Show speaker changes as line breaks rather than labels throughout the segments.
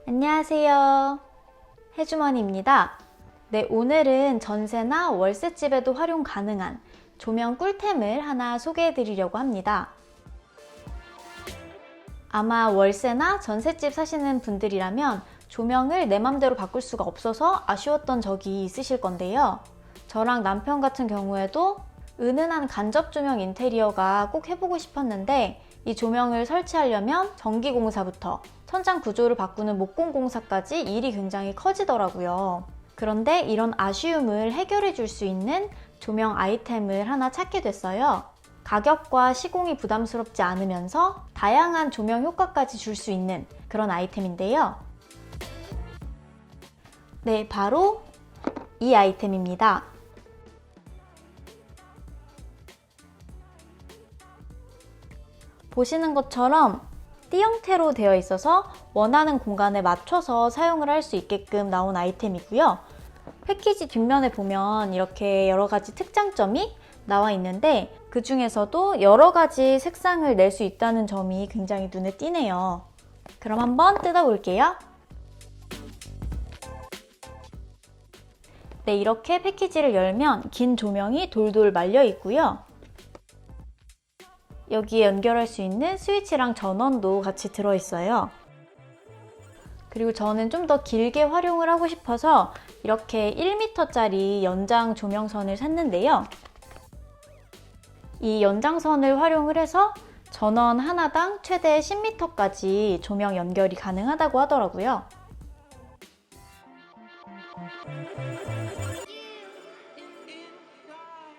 안녕하세요. 해주머니입니다. 네, 오늘은 전세나 월세집에도 활용 가능한 조명 꿀템을 하나 소개해 드리려고 합니다. 아마 월세나 전셋집 사시는 분들이라면 조명을 내 맘대로 바꿀 수가 없어서 아쉬웠던 적이 있으실 건데요. 저랑 남편 같은 경우에도 은은한 간접 조명 인테리어가 꼭 해보고 싶었는데 이 조명을 설치하려면 전기공사부터 천장 구조를 바꾸는 목공공사까지 일이 굉장히 커지더라고요. 그런데 이런 아쉬움을 해결해 줄 수 있는 조명 아이템을 하나 찾게 됐어요. 가격과 시공이 부담스럽지 않으면서 다양한 조명 효과까지 줄 수 있는 그런 아이템인데요. 네, 바로 이 아이템입니다. 보시는 것처럼 띠 형태로 되어 있어서 원하는 공간에 맞춰서 사용을 할 수 있게끔 나온 아이템이고요. 패키지 뒷면에 보면 이렇게 여러 가지 특장점이 나와 있는데 그 중에서도 여러 가지 색상을 낼 수 있다는 점이 굉장히 눈에 띄네요. 그럼 한번 뜯어볼게요. 네, 이렇게 패키지를 열면 긴 조명이 돌돌 말려 있고요. 여기에 연결할 수 있는 스위치랑 전원도 같이 들어있어요. 그리고 저는 좀 더 길게 활용을 하고 싶어서 이렇게 1m짜리 연장 조명선을 샀는데요. 이 연장선을 활용을 해서 전원 하나당 최대 10m까지 조명 연결이 가능하다고 하더라고요.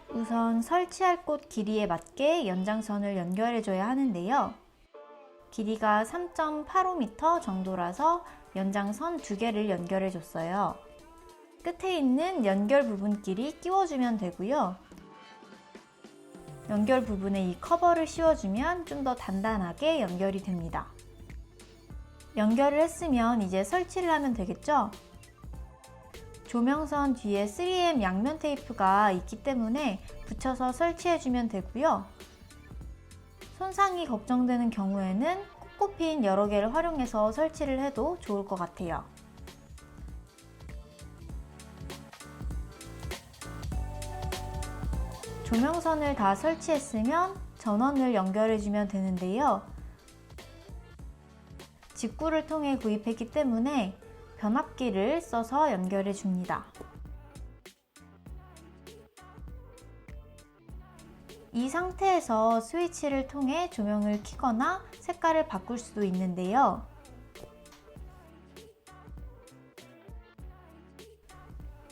우선 설치할 곳 길이에 맞게 연장선을 연결해줘야 하는데요. 길이가 3.85m 정도라서 연장선 2개를 연결해줬어요. 끝에 있는 연결 부분끼리 끼워주면 되고요. 연결 부분에 이 커버를 씌워주면 좀 더 단단하게 연결이 됩니다. 연결을 했으면 이제 설치를 하면 되겠죠? 조명선 뒤에 3M 양면 테이프가 있기 때문에 붙여서 설치해주면 되고요. 손상이 걱정되는 경우에는 콕코핀 여러 개를 활용해서 설치를 해도 좋을 것 같아요. 조명선을 다 설치했으면 전원을 연결해주면 되는데요. 직구를 통해 구입했기 때문에 변압기를 써서 연결해 줍니다. 이 상태에서 스위치를 통해 조명을 켜거나 색깔을 바꿀 수도 있는데요.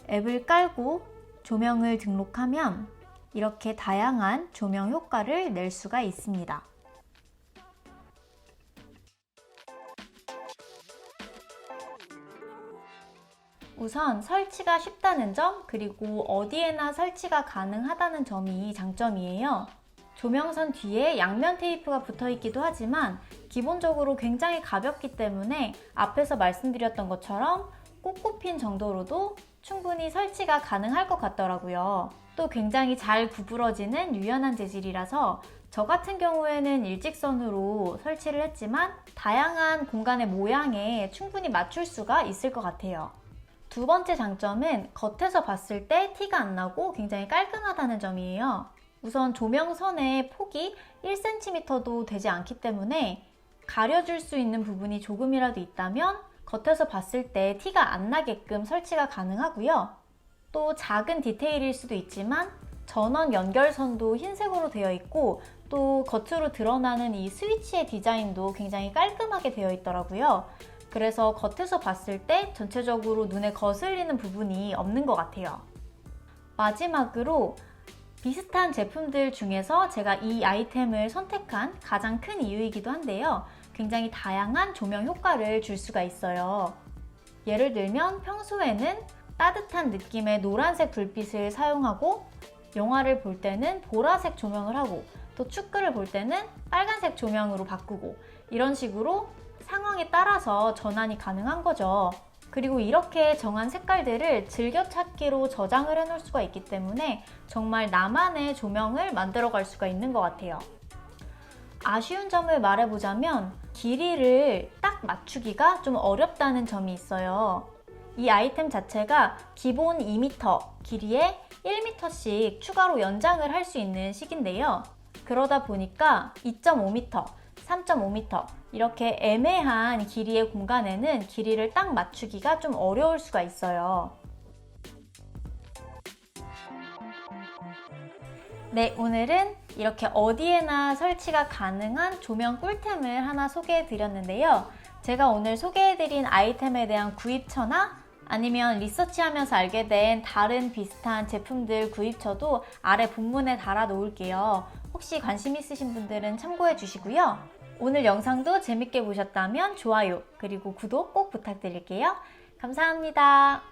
앱을 깔고 조명을 등록하면 이렇게 다양한 조명 효과를 낼 수가 있습니다. 우선 설치가 쉽다는 점, 그리고 어디에나 설치가 가능하다는 점이 장점이에요. 조명선 뒤에 양면 테이프가 붙어 있기도 하지만 기본적으로 굉장히 가볍기 때문에 앞에서 말씀드렸던 것처럼 꽂꼽힌 정도로도 충분히 설치가 가능할 것 같더라고요. 또 굉장히 잘 구부러지는 유연한 재질이라서 저 같은 경우에는 일직선으로 설치를 했지만 다양한 공간의 모양에 충분히 맞출 수가 있을 것 같아요. 두 번째 장점은 겉에서 봤을 때 티가 안 나고 굉장히 깔끔하다는 점이에요. 우선 조명선의 폭이 1cm도 되지 않기 때문에 가려줄 수 있는 부분이 조금이라도 있다면 겉에서 봤을 때 티가 안 나게끔 설치가 가능하고요. 또 작은 디테일일 수도 있지만 전원 연결선도 흰색으로 되어 있고 또 겉으로 드러나는 이 스위치의 디자인도 굉장히 깔끔하게 되어 있더라고요. 그래서 겉에서 봤을 때 전체적으로 눈에 거슬리는 부분이 없는 것 같아요. 마지막으로 비슷한 제품들 중에서 제가 이 아이템을 선택한 가장 큰 이유이기도 한데요. 굉장히 다양한 조명 효과를 줄 수가 있어요. 예를 들면 평소에는 따뜻한 느낌의 노란색 불빛을 사용하고 영화를 볼 때는 보라색 조명을 하고 또 축구를 볼 때는 빨간색 조명으로 바꾸고 이런 식으로 상황에 따라서 전환이 가능한 거죠. 그리고 이렇게 정한 색깔들을 즐겨찾기로 저장을 해놓을 수가 있기 때문에 정말 나만의 조명을 만들어갈 수가 있는 것 같아요. 아쉬운 점을 말해보자면 길이를 딱 맞추기가 좀 어렵다는 점이 있어요. 이 아이템 자체가 기본 2m, 길이에 1m씩 추가로 연장을 할 수 있는 식인데요. 그러다 보니까 2.5m, 3.5m 이렇게 애매한 길이의 공간에는 길이를 딱 맞추기가 좀 어려울 수가 있어요. 네, 오늘은 이렇게 어디에나 설치가 가능한 조명 꿀템을 하나 소개해 드렸는데요. 제가 오늘 소개해 드린 아이템에 대한 구입처나 아니면 리서치하면서 알게 된 다른 비슷한 제품들 구입처도 아래 본문에 달아 놓을게요. 혹시 관심 있으신 분들은 참고해 주시고요. 오늘 영상도 재밌게 보셨다면 좋아요 그리고 구독 꼭 부탁드릴게요. 감사합니다.